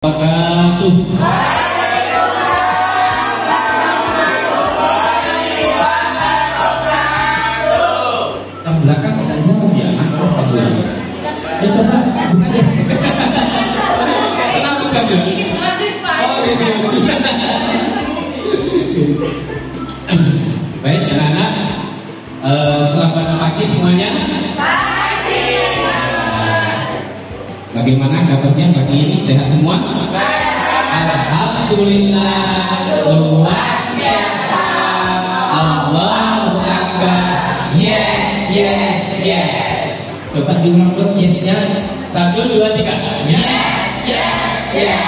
Wabarakatuh. Yang belakang tidak jawab ya, aku apa saya coba. Kenapa kamu? Baik anak-anak, selamat pagi semuanya. Bagaimana kabarnya pagi ini? Sehat semua? Alhamdulillah, luar biasa. Allahu Akbar. Yes, yes, yes. Coba diulang dulu yesnya. 1, 2, 3. Yes, yes, yes.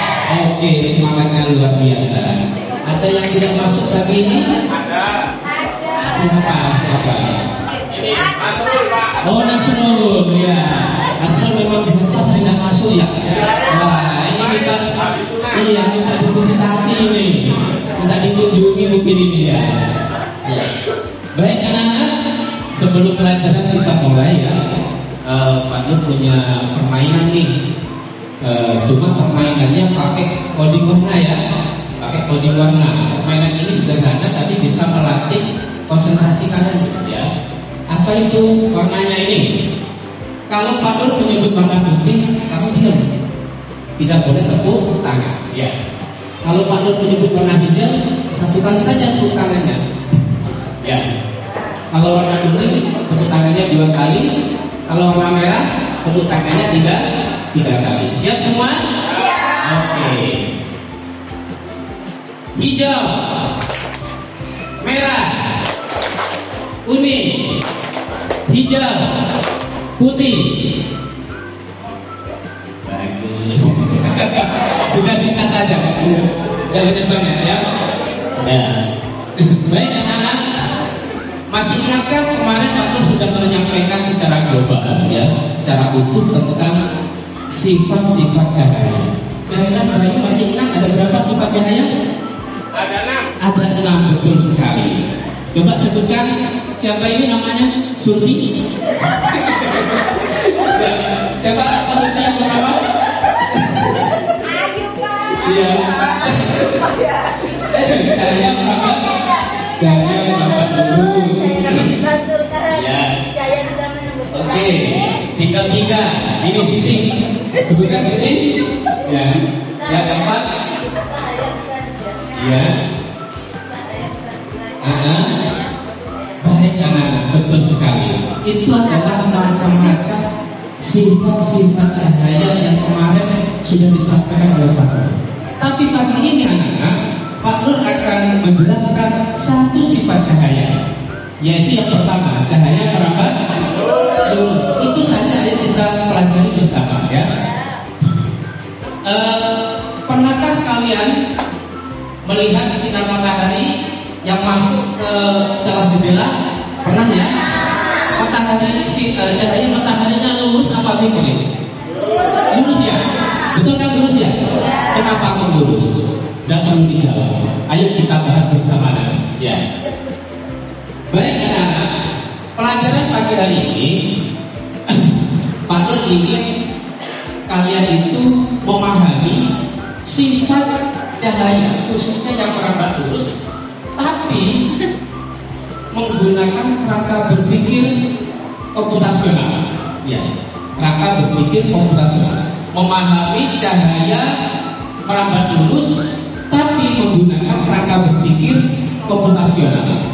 Oke, semangatnya luar biasa. Ada yang tidak masuk pagi ini? Ada. Siapa? Ini Nasrul, Pak. Oh, Nasrul, ya. Nasrul memang biasa tidak masuk ya. Wah, ini kita minta visitasi ini. Minta dikunjungi mungkin ini ya. Baik anak-anak, sebelum pelajaran kita mulai ya, Pak Nur punya permainan nih. Cuma permainannya pakai coding warna ya. Pakai coding warna. Permainan ini sederhana tapi bisa melatih konsentrasi kalian ya. Apa itu warnanya ini? Kalau Pak Nur menyebut warna putih, kamu diam. Tidak boleh tepuk tangan. Ya. Kalau Pak Nur menyebut warna hijau, satukan saja tepuk tangannya. Ya. Kalau warna kuning, tepuk tangannya 2 kali. Kalau warna merah, tepuk tangannya 3 kali. Siap semua? Oke. Hijau, merah, kuning, hijau, putih. Bagus. Sudah singkat saja. Jangan banyak ya. Baik anak-anak, masih ingatkah kemarin Pak Nur sudah menyampaikan secara global ya, secara utuh tentang sifat-sifat cahaya. Kira-kira Bapak masih ingat ada berapa sifat cahaya? Ada 6, betul sekali. Coba sebutkan siapa ini namanya? Surti. Siapa Surti yang pertama? Ayo Pak. Iya. Saya pertama. Saya Bapak Guru. Betul kan? Ya. Saya bisa menyebut. Oke. Tinggal 3. Ini Siti. Sebutkan Siti. Ya. Yang keempat. Ya. Baik anak-anak, betul sekali. Itu adalah macam-macam sifat-sifat cahaya yang kemarin sudah disampaikan oleh Pak Nur. Tapi pagi ini anak-anak, Pak Nur akan menjelaskan satu sifat cahaya, yaitu yang pertama, cahaya merambat lurus. Itu saja yang kita pelajari bersama ya. Pernahkah kalian melihat sinar matahari yang masuk ke celah jendela? Pernah ya? Matahari, cahaya mataharinya lurus apa bengkok? Lurus ya? Betul kan lurus ya? Kenapa kok lurus? Tidak perlu dijawab. Ayo kita bahas bersama ya. Baik anak-anak, pelajaran pagi hari ini Pak Nur ingin kalian itu memahami sifat cahaya, khususnya yang merambat lurus, tapi menggunakan rangka berpikir komputasional. Ya, rangka berpikir komputasional. Memahami cahaya merambat lurus, tapi menggunakan rangka berpikir komputasional.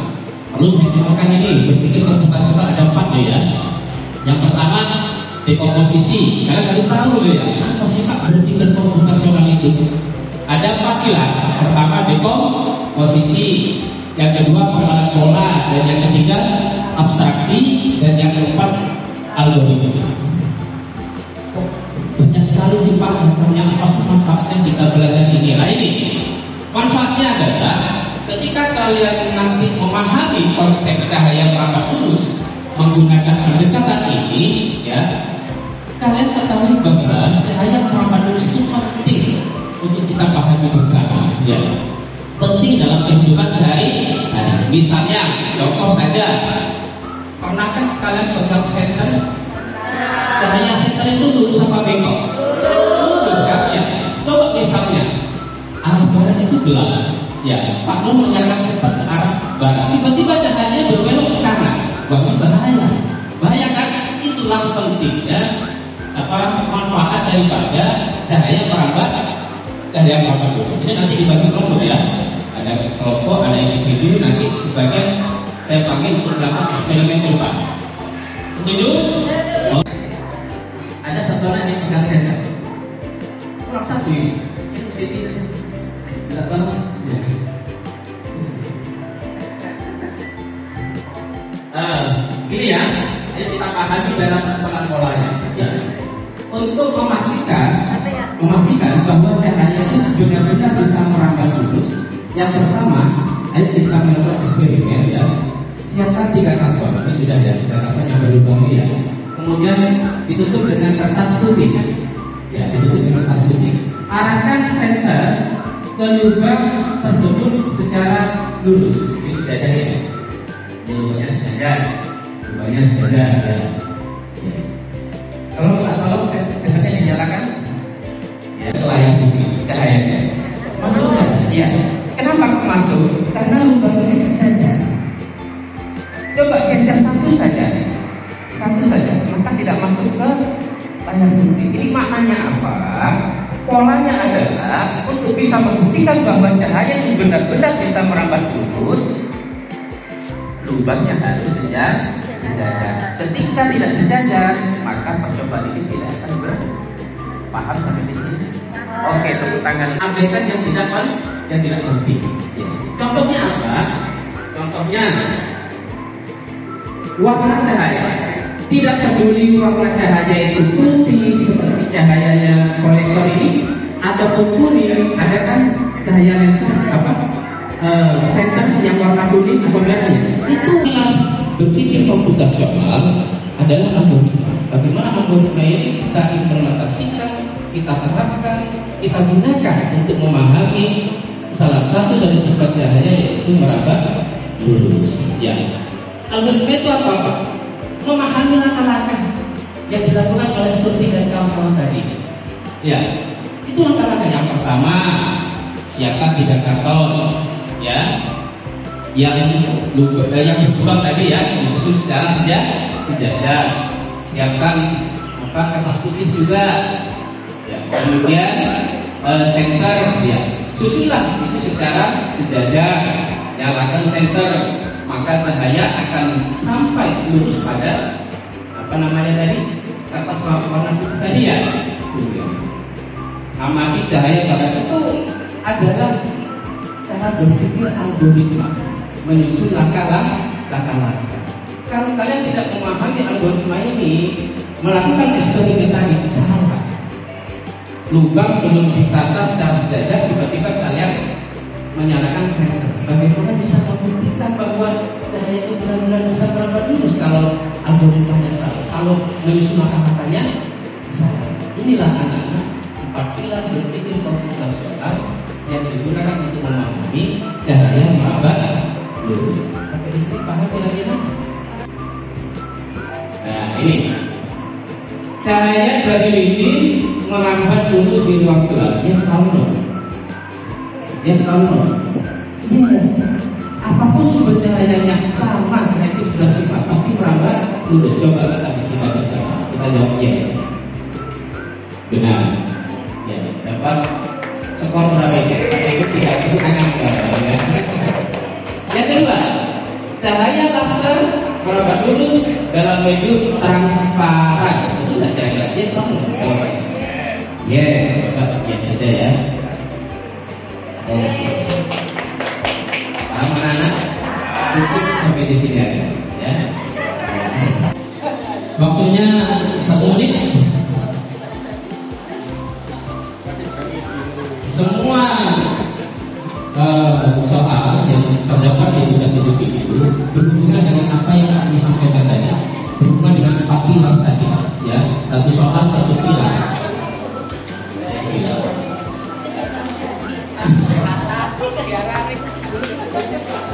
Lalu saya katakan ini berpikir komputasional ada 4 ya. Yang pertama dekomposisi. Kalian harus tahu ya, apa sih Pak berpikir komputasional itu? Ada 4 pilar. Pertama dekomposisi, yang kedua pengenalan pola, dan yang ketiga abstraksi, dan yang keempat algoritma. Banyak sekali sih Pak, yang pasti manfaatnya kita belajar ini. Nah ini manfaatnya adalah ketika kalian nanti memahami konsep cahaya merambat lurus menggunakan pendekatan ini, ya, kalian ketahui bahwa cahaya merambat lurus itu penting untuk kita pahami bersama. Ya. Penting dalam kehidupan sehari-hari. Misalnya, contoh saja, pernahkah kalian pegang senter? Cahaya senter itu lurus apa bengkok? Lurus kan ya. Coba misalnya arah barat itu gelap, ya Pak Nur menyalakan sesar ke arah barat, tiba-tiba cahayanya berbelok ke kanan, wah bahaya, bahaya kan? Itulah pentingnya manfaat daripada cahaya merambat dulu. Jadi nanti dibagi kelompok ya, ada kelompok, ada individu, nanti sebagian saya panggil untuk melakukan eksperimen depan. Setuju? Oh. Ada satu orang yang pegang senter, kurang satu ini sisi tidak tahu. Ini ya, ayo kita pahami dalam tata polanya. Ya. Untuk memastikan bahwa cahaya itu benar-benar bisa merambat dulu. Yang pertama, ayo kita melakukan eksperimen ya. Siapkan 3 karton, ini sudah ya, 3 karton yang berlubang ini ya. Kemudian ditutup dengan kertas putih, ya ditutup dengan kertas putih. Arahkan senter ke lubang tersebut secara lurus. Ini sudah ada ya. Ini lubangnya sudah ada. Ya. Kalau senternya dinyalakan, ya layar putih cahayanya masuk saja. Ya. Kenapa masuk? Karena lubangnya saja. Coba geser satu saja, maka tidak masuk ke layar putih. Ini maknanya apa? Polanya adalah untuk bisa membuktikan bahwa cahaya itu benar-benar bisa merambat lurus, lubangnya harus sejajar. Ketika tidak sejajar, maka percobaan ini tidak akan berpaham sampai di sini. Oke, tepuk tangan. Abaikan yang tidak penting. Ya. Contohnya apa? Contohnya warna cahaya. Tidak peduli warna cahaya itu putih seperti cahayanya kolektor ini ataupun kuning, ada kan cahaya laser senter yang warna kuning atau merahnya. Itu berpikir komputasional adalah algoritma. Bagaimana algoritma ini kita implementasikan, kita terapkan, kita gunakan untuk memahami salah satu dari sifat cahaya yaitu merambat lurus. Ya. Algoritma itu apa? Memahami langkah-langkah yang dilakukan oleh Surti dan kawan-kawan tadi. Ya, itu langkah-langkah yang pertama, siapkan 3 karton, ya. Yang berlubang tadi ya, disusun secara sejajar. Siapkan kertas putih juga. Ya. Kemudian senter, ya, susunlah itu secara sejajar. Nyalakan senter, maka cahaya akan sampai lurus pada kertas warna putih tadi ya. Amati cahaya pada itu adalah cara berpikir algoritma, menyusun langkah-langkah. Kalau kalian tidak memahami algoritma ini, melakukan eksperimen tadi salah. Lubang belum ditata secara sejajar, tiba-tiba kalian menyalakan senter. Bagaimana bisa membuktikan bahwa cahaya itu benar-benar bisa merambat lurus kalau algoritmanya salah, kalau menyusun langkah-langkahnya salah? Inilah anak-anak 4 pilar berpikir komputasional yang digunakan untuk memahami cahaya merambat lurus. Sampai di sini paham kira-kira? Nah ini cahaya dari lilin merambat lurus di ruang gelap. Dia selalu yes. Apapun sumber cahayanya sama, itu sudah sifat pasti merambat lurus. Coba kita bersama, kita jawab yes. Benar. Ya, dapat skor berapa ya? Itu tidak ya. Yang kedua, cahaya laser merambat lurus dalam medium transparan. Itu tidak cahaya. Yes, kamu. Yes, coba yes saja ya. Paham anak-anak? Cukup sampai di sini aja, ya. Waktunya 1 menit. Semua soal yang terdapat di tugas hidup itu berhubungan dengan apa yang kami sampaikan tadi, berhubungan dengan 4 pilar tadi, ya. Satu soal, satu pilar.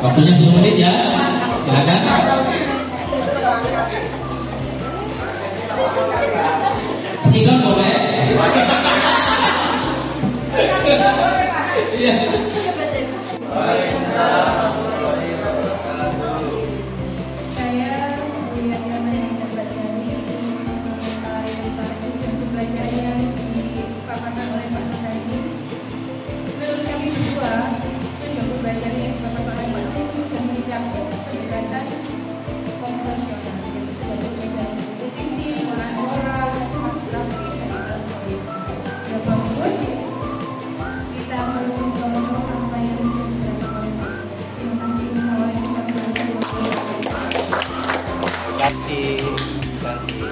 Waktunya 10 menit ya. Silakan. Sekitar boleh. Iya. Saya Buya Diana yang Bajani, yang saat ini untuk belajar yang dipaparkan oleh Pak Nanda ini. Menurut kami berdua, itu yang belajar yang dipaparkan oleh Pak Nanda itu sudah mencakup pendekatan konvensional, yaitu sudah berbeda posisi, moral, abstraksi, dan sebagainya. Ya bagus, kita perlu mencoba sampai yang terima kasih. Kasih.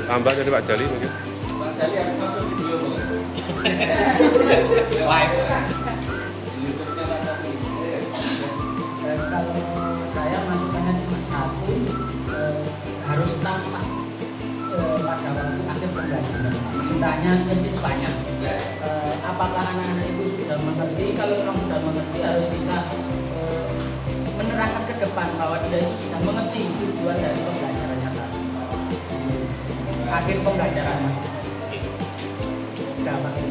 Tambah dari Pak Jali mungkin. Pak Jali harus masuk video mungkin. Live. YouTube-nya Pak Jali. Kalau saya masukannya cuma satu, harus tampak pada waktu akhir pembelajaran. Mintanya ke siswanya, apakah anak-anak itu sudah mengerti? Kalau orang sudah mengerti harus bisa menerangkan ke depan bahwa dia itu sudah mengerti tujuan dari pembelajarannya tadi. Akhir pembelajaran. Sudah pasti.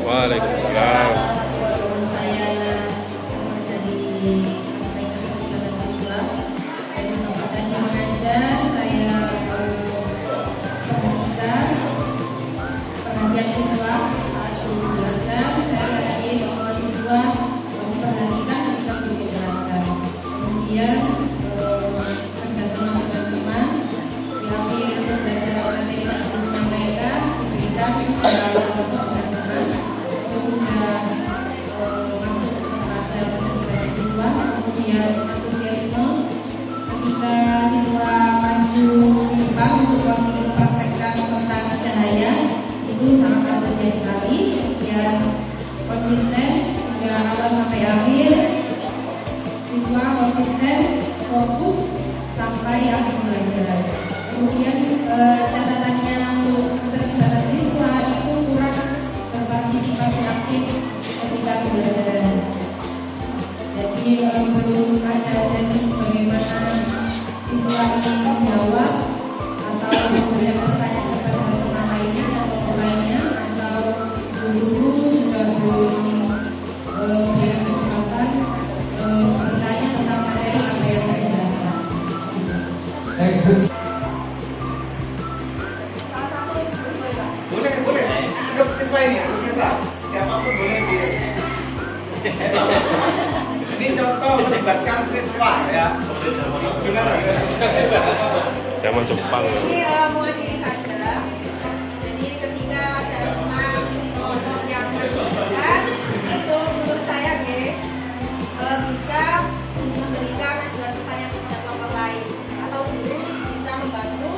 Waalaikumsalam. Saya dari aspek keterlibatan siswa. Dari tempat yang mengajar, saya perhatikan perhatian siswa saat dijelaskan. Saya perhati semua siswa memperhatikan ketika dijelaskan. Kemudian kerjasama teman-teman di akhir pembelajaran materi yang menyampaikan diberikan teman-teman itu sudah masuk kepada pendidikan siswa. Kemudian antusiasme ketika siswa maju ke depan untuk waktu mempraktekkan tentang cahaya itu sangat antusias sekali. Kemudian konsisten hingga awal sampai akhir, siswa konsisten fokus sampai akhir pembelajaran. Kemudian catatannya untuk keterlibatan siswa itu kurang berpartisipasi aktif ketika pembelajaran. Jadi belum ada sesi bagaimana siswa ini menjawab atau memberikan pertanyaan kepada teman lainnya atau lainnya, atau guru juga belum memberikan kesempatan bertanya tentang materi apa yang saya jelaskan. Boleh. Untuk siswa ini, untuk siswa. Siapapun boleh dia. Ini contoh melibatkan siswa ya. Benar ya? Zaman Jepang. Ini mulai diri saja. Jadi ketika ada teman kelompok yang mengajukan, itu menurut saya bisa memberikan ajuan pertanyaan kepada kelompok lain, atau guru bisa membantu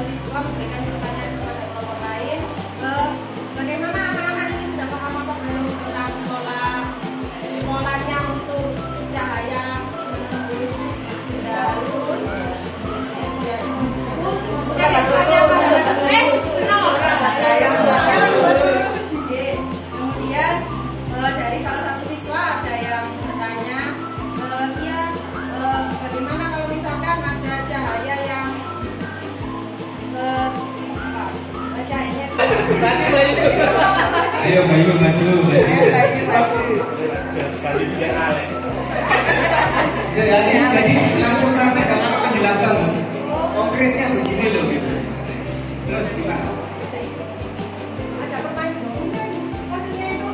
siswa memberikan pertanyaan kepada kelompok lain. Bagaimana anak-anak ini sudah paham apa belum tentang polanya untuk cahaya menembus benda lurus. Kemudian dari salah satu siswa ada yang bertanya, bagaimana kalau misalkan ada cahaya yang cahayanya Ayo Bayu maju. Ya, jadi langsung praktek karena penjelasan konkretnya begini loh gitu. Terus gimana? ada pertanyaan, maksudnya itu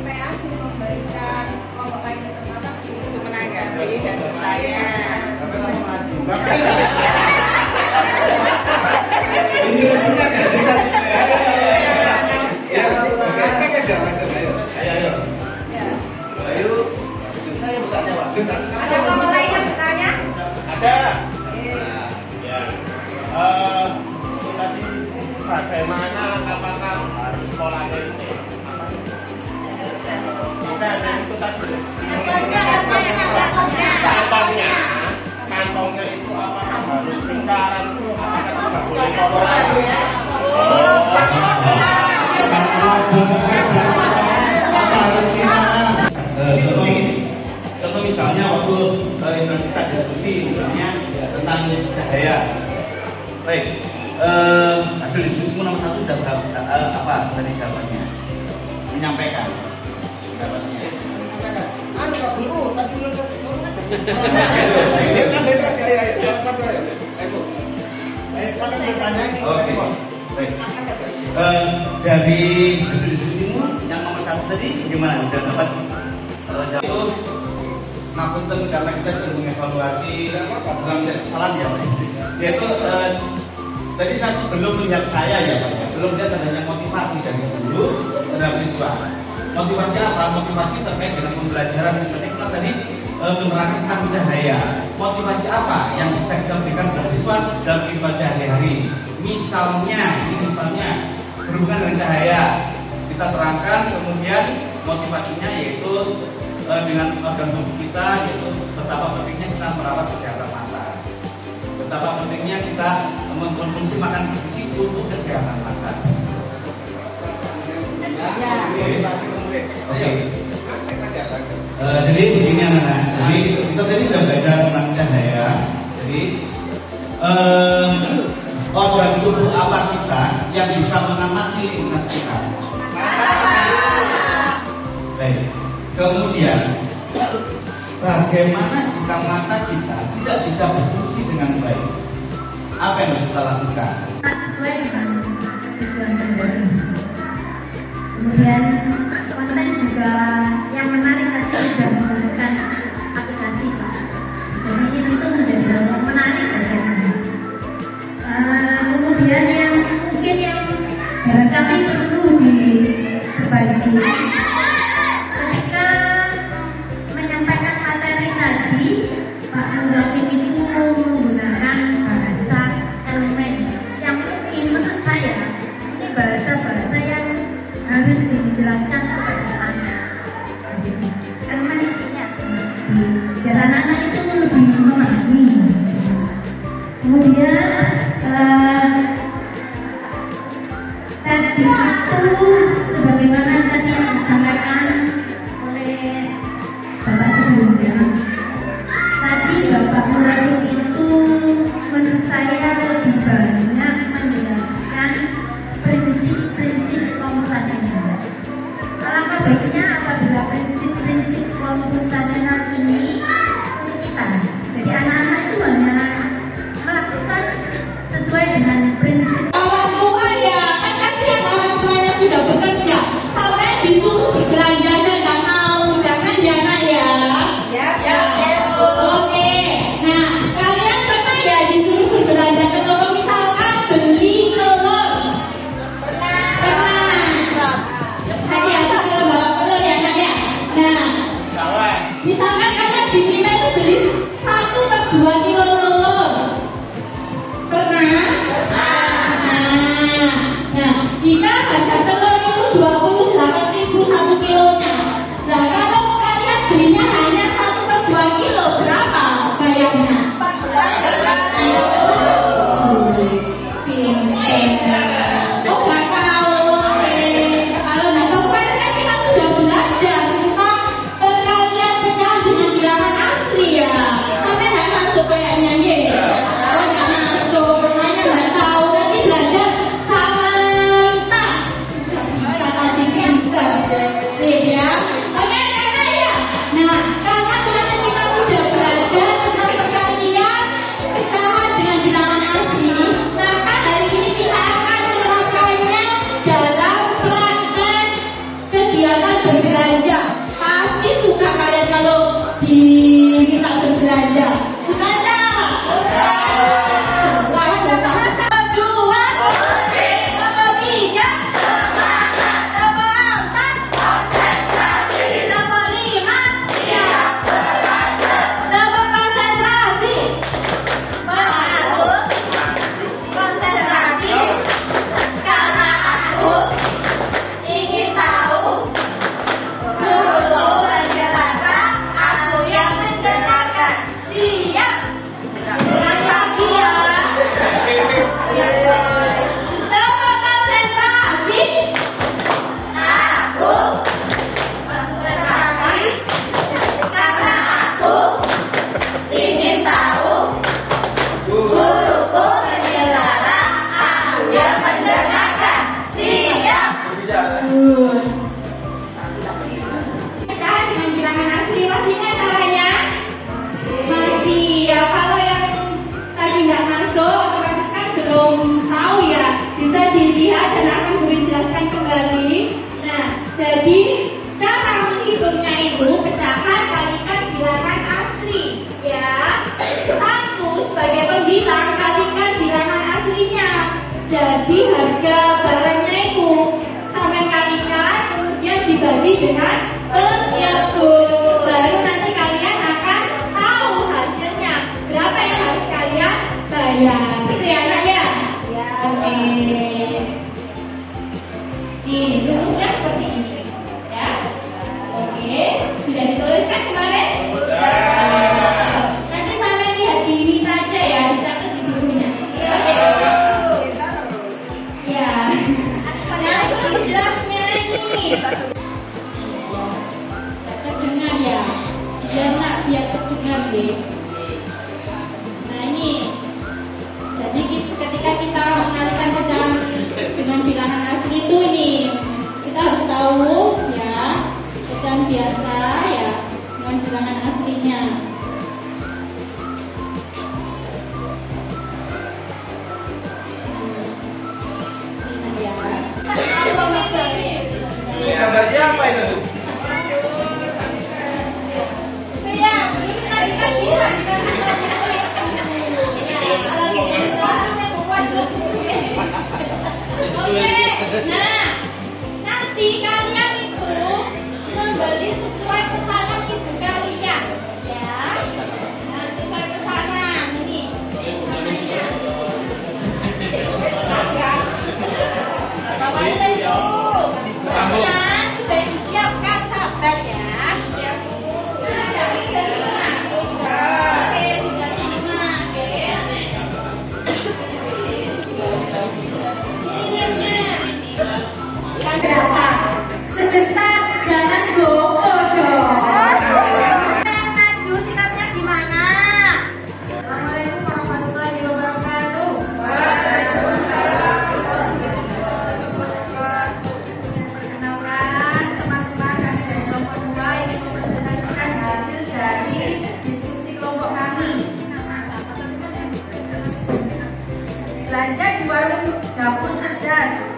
PA memberikan kelompok lain kesempatan untuk menanggapi dan bertanya. Ini maksudnya kan jelas. Ya, praktek aja. Ayo. Ayo. Saya bertanya, Pak. Ada kelompok lain yang bertanya? Ada. Ya. Itu tadi bagaimana apakah harus polanya ini? Bukan, itu tadi. Kantongnya itu apakah harus lingkaran? Apakah tidak boleh polanya? Apa harus gimana? Contoh misalnya waktu Indonesia diskusi misalnya tentang cahaya. Baik, hasil diskusimu nomor 1 sudah berapa? Apa tadi jawabannya? menyampaikan pendapatnya. Anu Pak Guru, tadi belum kasih guru kan? Dia kan detrasi, ayo satu ayo. Ayo, sampai bertanya. Oke, baik. Dari hasil diskusimu yang nomor 1 tadi gimana? Udah dapat itu ngapunten karena kita sudah mengevaluasi dalam kesalahan ya Pak. Yaitu tadi saya belum melihat ya Pak, belum lihat adanya motivasi dari guru terhadap siswa. Motivasi apa? Motivasi terkait dengan pembelajaran misalnya kita tadi menerangkan cahaya. Motivasi apa yang bisa kita berikan kepada siswa dalam kehidupan sehari-hari? Misalnya berhubungan dengan cahaya, kita terangkan, kemudian motivasinya yaitu dengan organ tubuh kita, yaitu betapa pentingnya kita merawat kesehatan mata, betapa pentingnya kita mengkonsumsi makan bergizi untuk kesehatan mata. Oke. Jadi begini anak-anak. Jadi kita tadi sudah belajar tentang cahaya. Jadi organ tubuh apa kita yang bisa mengamati lingkungan sekitar? Baik. Kemudian bagaimana jika mata kita tidak bisa berfungsi dengan baik? Apa yang harus kita lakukan? Sesuai dengan tujuan terbaru. Kemudian konten juga yang menarik tadi sudah menggunakan aplikasi Pak. Jadi itu menjadi hal yang menarik bagi kami. Kemudian yang mungkin yang barangkali perlu diperbaiki ketika menyampaikan materi tadi, Pak Nuratin itu menggunakan bahasa elemen yang mungkin menurut saya ini bahasa-bahasa yang harus dijelaskan kepada anak. Elemen artinya biar anak-anak itu lebih memahami. Kemudian tadi itu sebagaimana tadi yang disampaikan oleh Bapak sebelumnya, tadi Bapak Nuratin itu menurut saya lebih banyak menjelaskan prinsip-prinsip komputasional. Alangkah baiknya apabila prinsip-prinsip komputasional ini untuk kita, jadi anak-anak itu hanya melakukan sesuai dengan prinsip. Orang tua ya, kan kasihan orang tuanya sudah bekerja sampai disuruh berbelanja aja nggak mau, jangan ya nak ya. Oke, nah kalian pernah ya disuruh berbelanja ke toko misalkan beli telur? Pernah. Hati-hati kalau bawa telur ya nak ya. Nah, misalkan kalian diminta itu beli 1/2 kilo telur. Pernah? Nah, jika harga telur itu 28.000 1 kilonya, nah kalau kalian belinya hanya 1/2 kilo, berapa bayarnya? 14. Pinter. Oh, nggak tahu. Kalau nggak tahu kan kita sudah belajar tentang perkalian pecahan dengan bilangan asli ya. Sampai nggak masuk kayaknya ya. Oh, nggak masuk. Makanya nggak tahu. Nanti belajar sama kita sudah bisa kasih pinter. Sip ya. Oke, karena ya. Nah, karena kemarin kita sudah belajar tentang perkalian pecahan dengan bilangan asli, maka hari ini kita akan menerapkannya dalam praktek kegiatan berbelanja. Pasti suka kalian kalau diminta berbelanja. Suka enggak? Jelas suka. Kedua, nomor 3, semangat. Nomor 4, konsentrasi. Nomor 5, siap belajar. Nomor konsentrasi. Aku konsentrasi karena aku ingin tahu. Guru berkata, aku yang mendengarkan. Siap. dibagi dengan penyebut. Baru nanti kalian akan tahu hasilnya. Berapa yang harus kalian bayar? Gitu ya anak ya? Ya. Oke. Nih, rumusnya seperti ini. Ya. Oke. Sudah dituliskan kemarin? Nanti sampai lihat di ini aja ya, dicatat di bukunya. Oke. Ya. Padahal itu jelasnya ini. Terdengar ya. Biar terdengar deh. Nah ini. Jadi ketika kita mengalihkan pecahan dengan bilangan asli itu ini kita harus tahu ya pecahan biasa ya dengan bilangan aslinya. Ini ya. Ini gambar siapa itu? Ya, tadi kan bilang Oke, nah nanti kalian itu membeli sesuai pesanan ibu kalian, ya. Nah sesuai pesanan ini pesanannya. Bawain bu, pesanan sudah disiapkan sahabat ya. Sudah semua. Oke, sudah semua. Oke. Kan berapa? Sebentar, jangan bohong dong. Yang maju sikapnya gimana? Assalamualaikum warahmatullahi wabarakatuh. Perkenalkan teman-teman kami dari kelompok 2 yang mempresentasikan hasil dari diskusi kelompok kami. Belanja di warung dapur cerdas.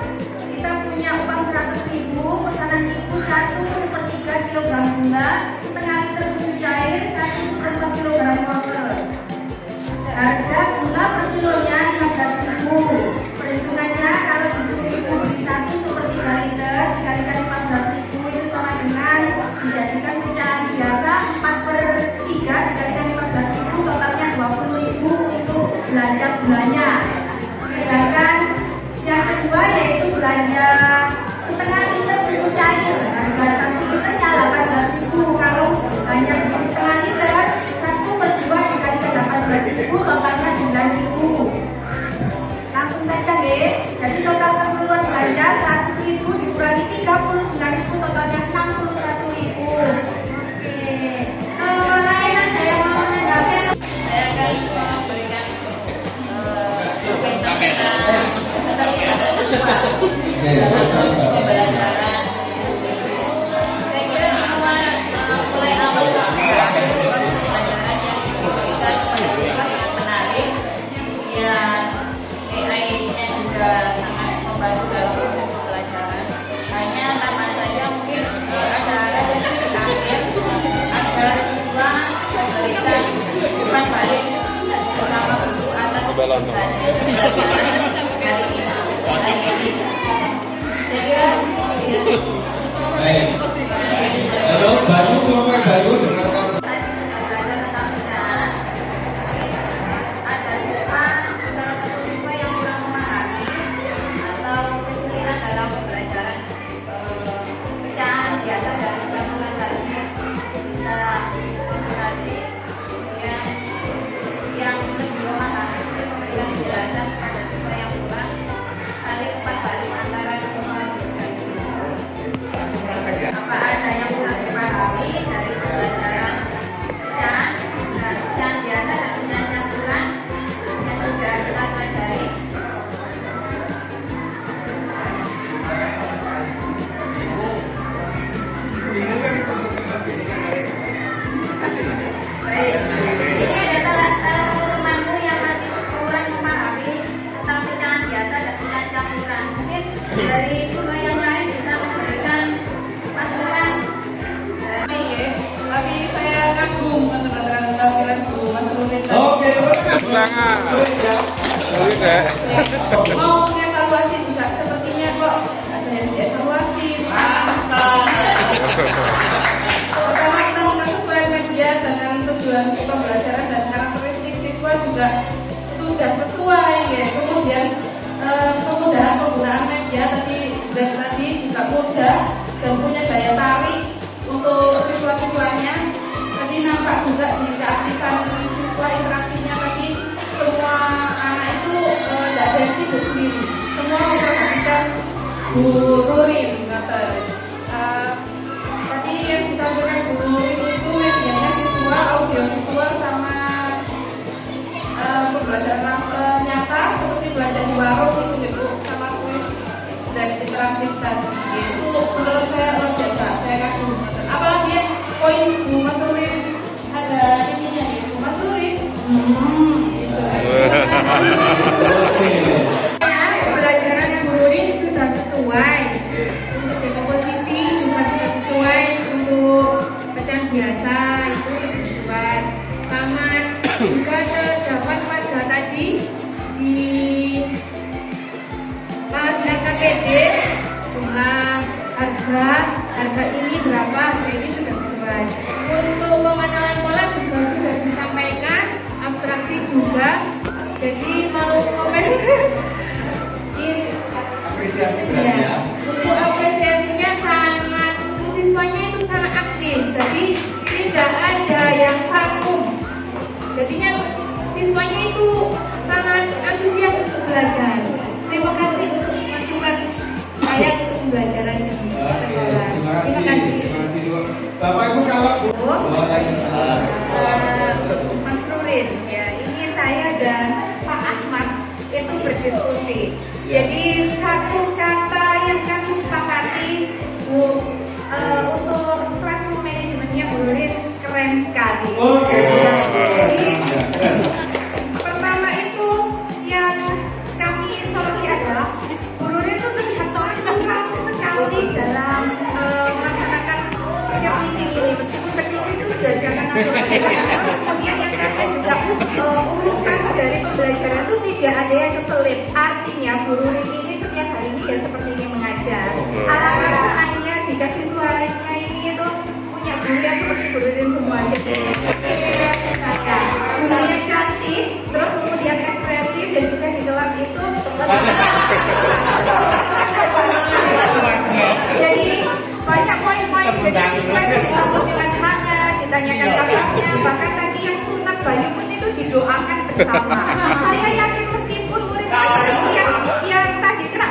Kita punya uang 100.000, pesanan ibu 1/3 kilogram gula, setengah liter susu cair, 1/4 kilogram wortel. Harga gula per kilonya 15.000. Perhitungannya kalau disuruh ibu beli 1/3 liter dikalikan 15.000 itu sama dengan dijadikan pecahan biasa 4/3 dikalikan 15.000 totalnya 20.000 itu belanja gulanya. Sedangkan yang kedua yaitu belanja setengah liter susu cair. Harga 1 liternya 18.000. Kalau hanya beli setengah liter 1/2 dikalikan 18.000 totalnya 9.000. Langsung saja deh. Jadi total keseluruhan belanja 100.000 dikurangi 39.000 totalnya 61.000. Oke. Lain ada yang mau menanggapi? Saya akan memberikan pembelajaran. Saya kira semua mulai awal pembelajaran yang diberikan yang menarik. Ya, AI-nya juga sangat membantu dalam proses pembelajaran. Hanya nama saja mungkin ada akhir agar siswa memberikan umpan balik bersama guru atas hasil pembelajaran hari ini. Saya kira Baik. Halo, baru kelompok baru dengan kamu. ada salah satu siswa yang kurang memahami atau kesulitan dalam pembelajaran pecahan biasa dan campuran tadi bisa konsultasi yang lebih memahami memberikan penjelasan kepada siswa yang kurang saling umpan balik antara semua apa ada yang kurang dipahami dari pembelajaran pecahan biasa dan pecahan campuran yang sudah kita pelajari. Baik, ini ada salah satu temanku yang masih kurang memahami tentang pecahan biasa dan pecahan campuran. Mungkin dari siswa yang lain bisa memberikan masukan. Tapi saya kagum dengan tampilan guru Mas Rutin. Oke, Tangan. Tidak. Mau mengevaluasi juga sepertinya kok ada yang dievaluasi. Mantap. sudah sesuai ya. Kemudian kemudahan penggunaan media tadi juga mudah dan punya daya tarik untuk siswa-siswanya. Tadi nampak juga di keaktifan siswa, interaksinya tadi semua anak itu tidak ada yang sibuk sendiri, semua memperhatikan Bu Nurin. Tadi yang ditampilkan Bu Nurin itu medianya visual, audiovisual sama pembelajaran nyata seperti belajar di warung itu sama kuis dan interaktif tadi. Itu menurut saya luar biasa, saya kagum. Apalagi poin Bu Mas Nurin ada ininya gitu, Mas Nurin. Gitu. Pembelajaran Bu Nurin sudah sesuai untuk dekomposisi, juga sudah sesuai untuk bacaan biasa itu sudah sesuai. Sama juga terdapat pada tadi di penghasilan KPD jumlah harga ini berapa, harga ini sudah sesuai. Untuk pengenalan pola juga sudah disampaikan, abstraksi juga. Jadi mau komen Apresiasi berarti ya. untuk apresiasinya sangat, untuk siswanya itu sangat aktif. Jadi tidak ada yang vakum. Jadinya siswanya itu sangat antusias untuk belajar. Terima kasih untuk masukan saya untuk pembelajarannya. Terima kasih Bu. Bapak Ibu kalau Mas Nurin, ya ini saya dan Pak Ahmad itu berdiskusi. Jadi satu kata yang kami sepakati untuk classroom manajemennya Bu Nurin keren sekali. Oke. Jadi pertama itu yang kami soroti adalah Bu Nurin itu terlihat semangat sekali dalam melaksanakan kerja meeting ini. Meskipun meeting itu sudah dikatakan kemudian yang kedua juga urutan dari pembelajaran itu tidak ada yang keselip. Artinya Bu Nurin ini setiap hari ini ya seperti ini mengajar. Alangkah senangnya jika siswanya ini itu punya guru yang seperti Bu Nurin semua. Jadi gurunya cantik, terus kemudian ekspresif dan juga di kelas itu jadi banyak poin-poin. Jadi siswa itu disambut dengan hangat, ditanyakan kabarnya, bahkan tadi yang sunat bayi pun itu didoakan bersama. Saya yakin meskipun murid-murid ini yang tadi kena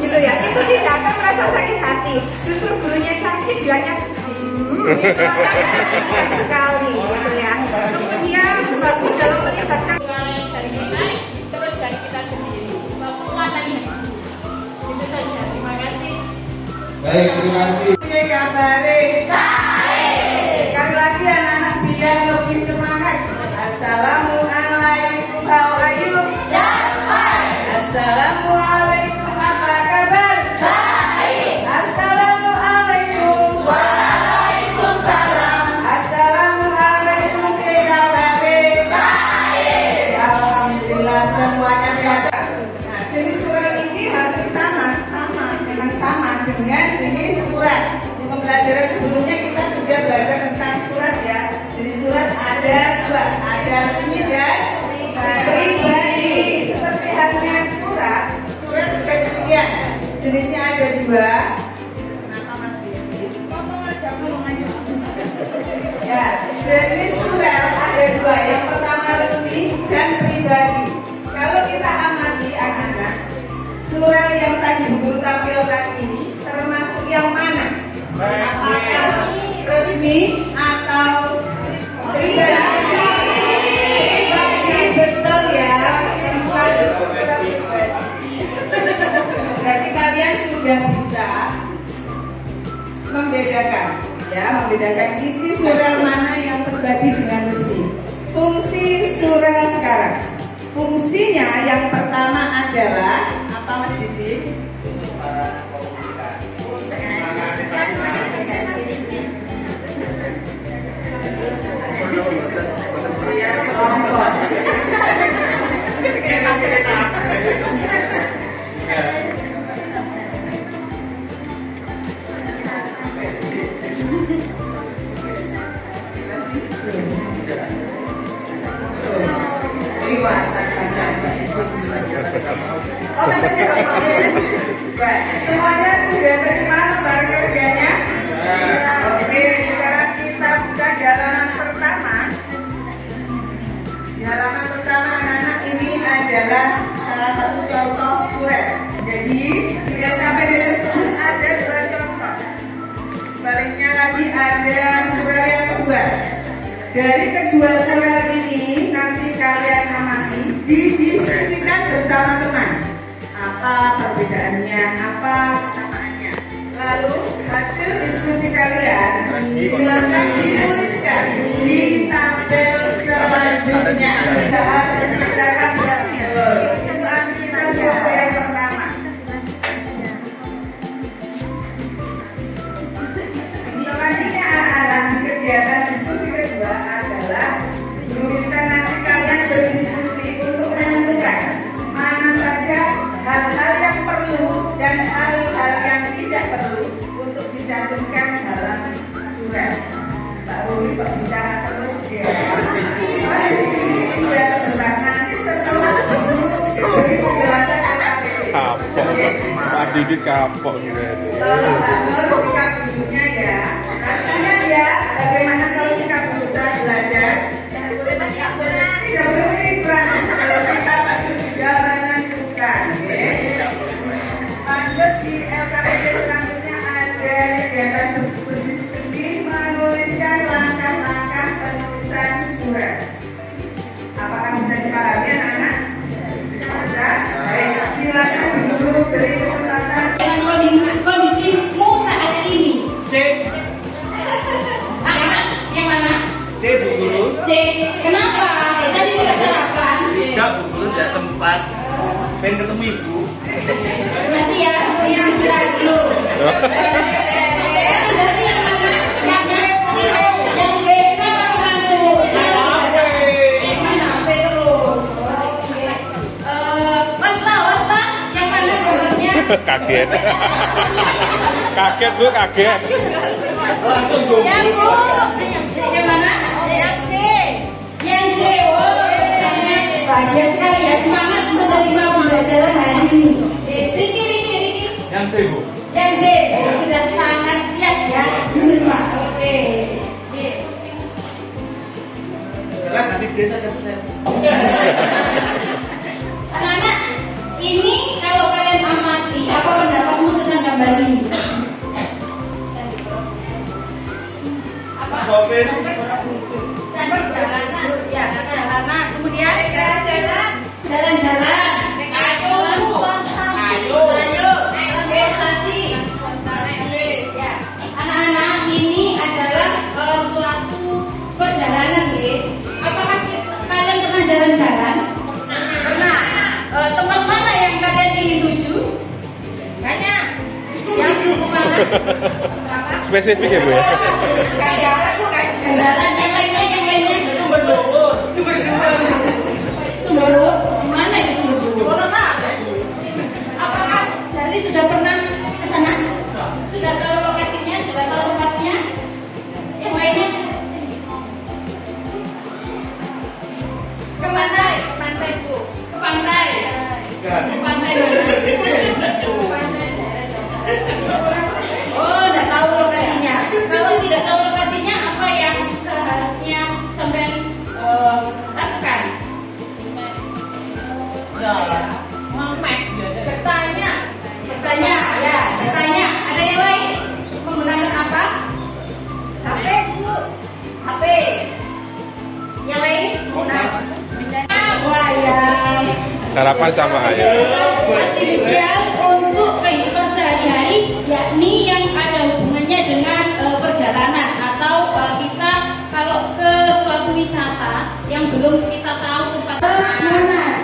gitu ya, itu tidak akan merasa sakit hati. Justru gurunya cantik bilangnya gitu sekali gitu ya. Kemudian bagus dalam melibatkan dari kita, terus dari kita sendiri. Penguatannya itu saja. Terima kasih. Baik, terima kasih. Piye kabare? Sekali lagi anak-anak biar lebih semangat. Assalamualaikum, how are you? Just fine. Assalamualaikum, apa kabar? Baik. Assalamualaikum. Waalaikumsalam. Assalamualaikum, piye kabare? Alhamdulillah semuanya sehat. Nah, jenis surat ini hampir memang sama dengan jenis surat. Di pembelajaran sebelumnya kita sudah belajar tentang surat ya. Jenis surat ada dua, ada resmi dan pribadi. Seperti halnya surat juga demikian. Jenisnya ada dua. Kenapa Mas Didi? Ya, jenis surat ada dua. Yang pertama resmi dan pribadi. Kalau kita amati anak-anak, surat yang tadi Bu Guru tampilkan ini termasuk yang mana? Apakah resmi atau pribadi? Pribadi, betul ya. Berarti kalian sudah bisa membedakan isi surat mana yang pribadi dengan resmi. Fungsi surat sekarang. Fungsinya yang pertama adalah apa Mas Didi? Riwayat sebaliknya lagi ada surel yang kedua. Dari kedua surel ini nanti kalian amati, didiskusikan bersama teman. Apa perbedaannya, apa kesamaannya. Lalu hasil diskusi kalian silakan dituliskan di tabel selanjutnya. Tidak harus sedangkan itu aktivitas kelompok yang pertama. Selanjutnya anak-anak, kegiatan diskusi kedua adalah kita nanti kalian berdiskusi untuk menentukan mana saja hal-hal yang perlu dan hal-hal yang tidak perlu untuk dicantumkan dalam surat. Pak Ruli kok bicara terus ya. Ya sebentar, nanti setelah beri penjelasan kapok, Pak Didi kapok gitu. Kalau sikap duduknya ya, pastinya ya bagaimana kalau sikap duduk saat belajar. Tidak boleh iklan, kalau sikap duduk juga menentukan. Lanjut di LKPD selanjutnya ada kegiatan berdiskusi menuliskan langkah-langkah penulisan surat. Apakah bisa dipahami anak-anak? Bisa? Baik, silakan guru beri kesempatan. Kondisimu saat ini. C. Yang mana? C, Bu Guru. C. Kenapa? Tadi tidak sarapan. Tidak, Bu Guru, tidak sempat. Pengen ketemu Ibu. Nanti ya, aku yang istirahat dulu. Dari yang mana? Yang B. Kenapa kamu? HP terus. Wasla, yang mana gambarnya? Kaget. Kaget Bu, kaget. Langsung dong. Yang Bu. Yang mana? Yang D. Yang D. Oh, sangat bahagia sekali ya, semangat menerima pembelajaran hari ini. Riki. Yang B, Bu. Yang B. Sudah sangat siap ya menerima. Oke. Setelah nanti D saja benar. Anak-anak, ini kalau kalian amati, apa pendapatmu tentang gambar ini? Apa? Sopir. Jalanan, ya, jalanan. Kemudian jalan-jalan. Ayo, transportasi. Ya, anak-anak, ini adalah suatu perjalanan, ya. Apakah kalian pernah jalan-jalan? Pernah. Tempat mana yang kalian ingin tuju? Banyak. Yang mana? Spesifik ya Bu ya? Kayak kendaraan yang lainnya Sumber Bogor. Mana itu Sumber Bogor? Apakah Jali sudah pernah ke sana? Sudah tahu lokasinya? Sudah tahu tempatnya? Yang lainnya? Ke pantai? Pantai Bu. Ke pantai. Ke pantai. Oh, tidak tahu lokasinya. Kalau tidak tahu lokasinya, apa yang seharusnya sampai lakukan? Bertanya, ya, bertanya. Ada yang lain? Menggunakan apa? HP, Bu. HP. Yang lain? Wayang. Sarapan sama aja. Artifisial untuk kehidupan sehari-hari, yakni yang ada hubungannya dengan perjalanan atau kita kalau ke suatu wisata yang belum kita tahu tempat Monas.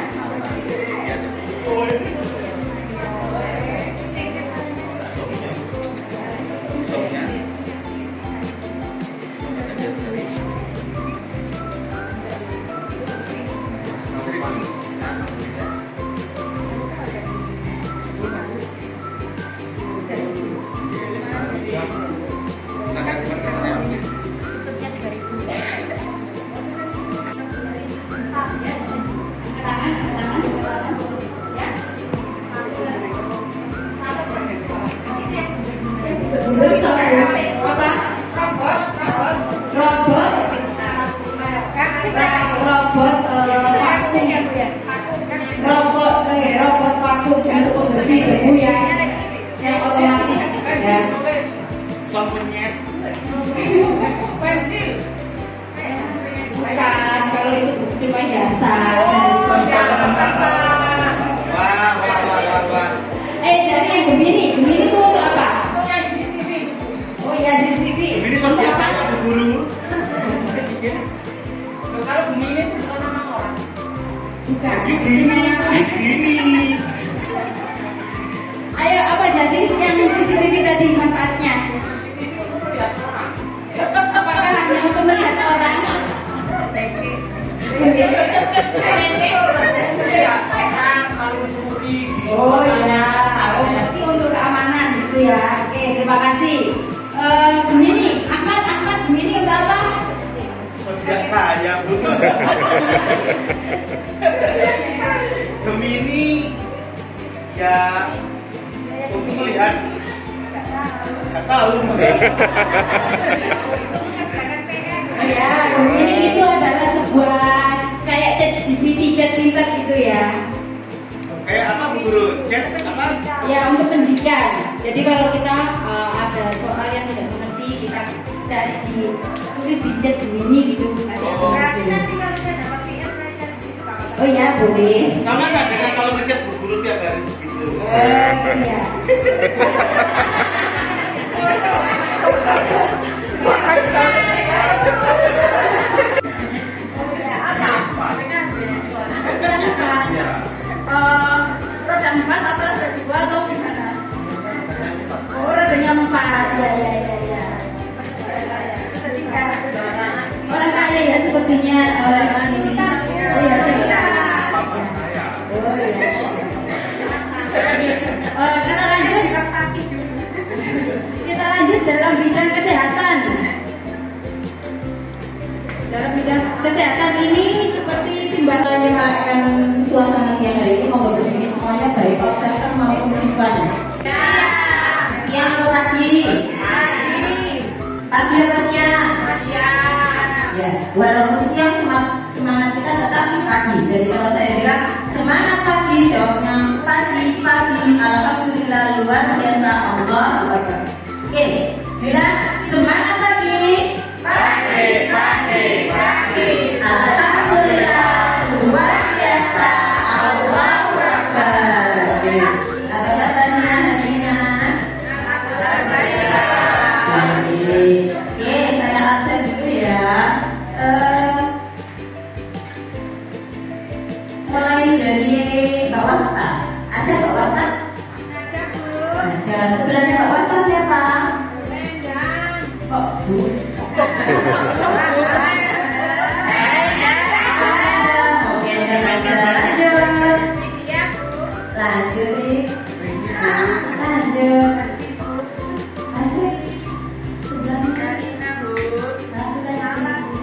Pensil. Bukan, kalau itu cuma dasar. Wah. Jadi yang Gemini itu untuk apa? Oh ya, CCTV. Ini soal biasanya Bu Guru. Kalau Gemini itu bukan nama orang. Bukan. Gini. Ayo, apa jadi yang CCTV tadi manfaatnya? Apakah hanya untuk melihat orang? Oh iya, berarti untuk keamanan gitu ya. Oke, terima kasih. Gemini, Ahmad, Gemini untuk apa? Tidak saya Bu. Gemini ya untuk melihat. Nggak tahu. Ya, Gemini itu adalah sebuah kayak ChatGPT, chat pintar gitu ya. Kayak apa Bu Guru? Chat apa? Ya, untuk pendidikan. Jadi kalau kita ada soal yang tidak mengerti, kita cari tulis di chat Gemini gitu. Berarti nanti kalau saya dapat PR saya cari di situ. Oh ya, boleh. Sama nggak dengan kalau ngechat Bu Guru tiap hari gitu? Iya. Roda 4 atau roda 2 atau gimana? Oh, rodanya 4. Ya. Orang kaya ya sepertinya. Oh ya, cerita. Oh iya. Kita lanjut dalam bidang kesehatan. Dalam bidang kesehatan ini seperti timbangan menyemarakkan suasana siang hari ini membuat ini semuanya baik observer maupun siswanya. Siang atau pagi? Pagi atau siang? Ya, walaupun siang semangat kita tetap pagi. Jadi kalau saya bilang semangat pagi, jawabnya pagi. Alhamdulillah, luar biasa, Allah Akbar. Oke, bilang semangat pagi. Alhamdulillah, luar biasa, Allah Akbar. Apa katanya Hadina? Oke, saya absen dulu ya. Mulai dari Mbak Wasta. Ada Mbak Wasta? Ada Bu. Ada. Sebelahnya Mbak Wasta siapa? Lendang. Oh, Bu. Oke, lanjut. Iya Bu. Lanjut. Sebelahnya Karina Bu. satu lagi.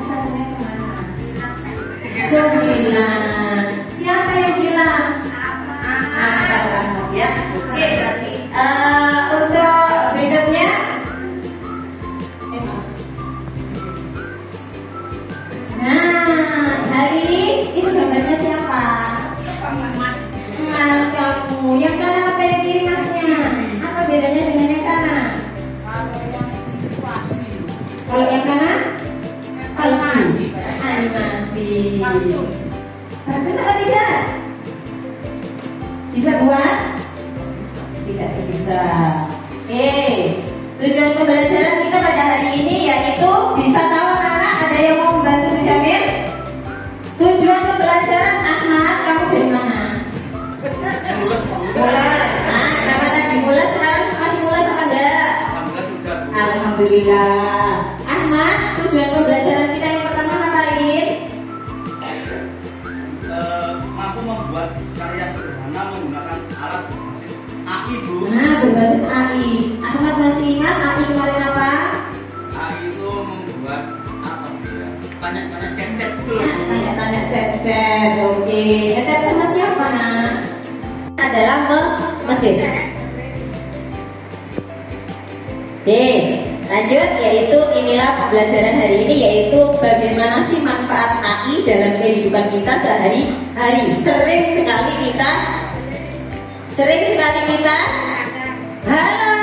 Satunya kemana? Gue bilang. Siapa yang bilang? Ya. Oke. Untuk berikutnya. Nah, Sari, itu gambarnya siapa? Mas kamu. Yang kanan apa yang kiri masnya? Apa bedanya dengan yang kanan? Kalau yang kanan? Palsu. Animasi. Bagus atau tidak? Bisa buat? Tidak bisa. Oke. Tujuan pembelajaran kita pada hari ini yaitu bisa tahu anak ada yang mau membantu Bu Jamil? Tujuan pembelajaran Ahmad, kamu dari mana? Mulas. Nah, karena tadi mulas sekarang masih mulas apa enggak? Alhamdulillah sudah. Alhamdulillah. Ahmad, tujuan pembelajaran kita yang pertama ngapain? Mampu membuat karya sederhana menggunakan alat berbasis AI Bu. Nah, berbasis AI. Ahmad masih ingat AI kemarin apa? AI itu membuat apa dia? Tanya-tanya chat itu loh. Bu. Tanya-tanya chat. Oke. Ngechat sama siapa, Nak? Adalah mesin. Oke, lanjut yaitu inilah pembelajaran hari ini yaitu bagaimana sih manfaat AI dalam kehidupan kita sehari-hari. Sering sekali kita halo.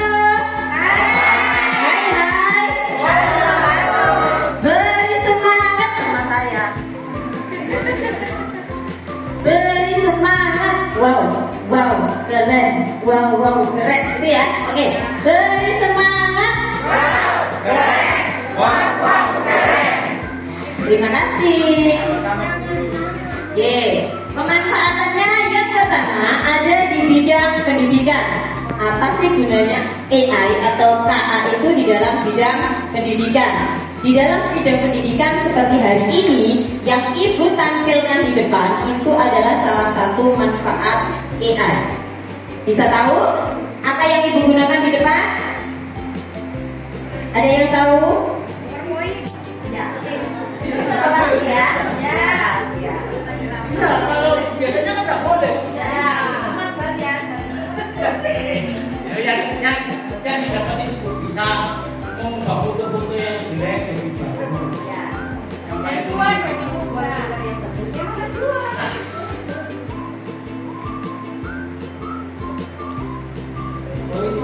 wow, keren, wow, keren, gitu ya. Oke, beri semangat. Wow, keren, wow, keren. Terima kasih. Oke, pemanfaatannya yang pertama ada di bidang pendidikan. Apa sih gunanya AI atau KA itu di dalam bidang pendidikan? Di dalam bidang pendidikan seperti hari ini yang Ibu tampilkan di depan itu adalah salah satu manfaat AI. Bisa tahu apa yang Ibu gunakan di depan? Ada yang tahu? Ya, ya. Kalau biasanya kan nggak boleh. Yang didapat itu bisa mengubah foto-foto yang jelek jadi bagus. Yang kedua jadi mengubah yang bagus. Yang kedua. Oh itu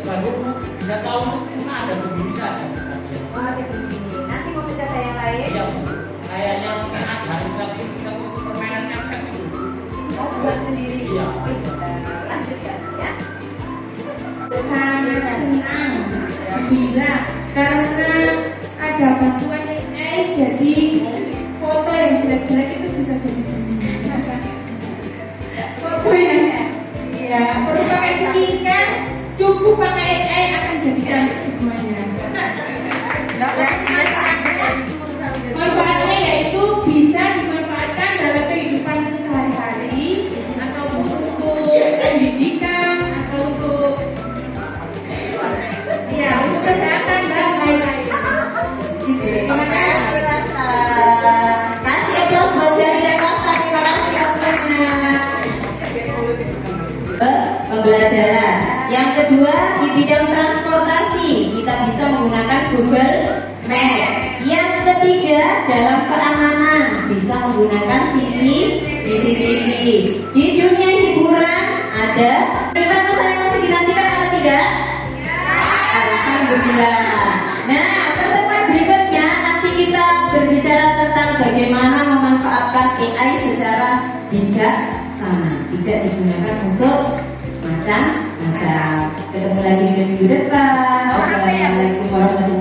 baru bisa tahu cuma ada begini saja. Oh, ada begini. Nanti mau kita ada yang lain? Iya, kayak yang ada tapi kita permainannya kan itu. Oh, buat sendiri. Iya. Lanjutkan ya. Sangat senang bila karena ada bantuan AI jadi foto yang jelek-jelek itu bisa jadi foto yang ya perlu pakai skincare cukup pakai AI akan jadi cantik semuanya. Manfaatnya yaitu bisa dimanfaatkan dalam kehidupan sehari-hari ataupun untuk pendidikan atau untuk ya untuk kesehatan dan lain-lain. Terima kasih Wasta. Kasih applause buat Jari dan Wasta. Terima kasih waktunya. Pembelajaran. Yang kedua di bidang transportasi kita bisa menggunakan Google Map. Yang ketiga dalam keamanan bisa menggunakan CCTV. Di dunia hiburan ada. Gimana saya masih dinantikan atau tidak? Alhamdulillah. Nah, pertemuan berikutnya nanti kita berbicara tentang bagaimana memanfaatkan AI secara bijaksana, tidak digunakan untuk macam-macam. Ketemu lagi di minggu depan. Wassalamualaikum warahmatullahi wabarakatuh.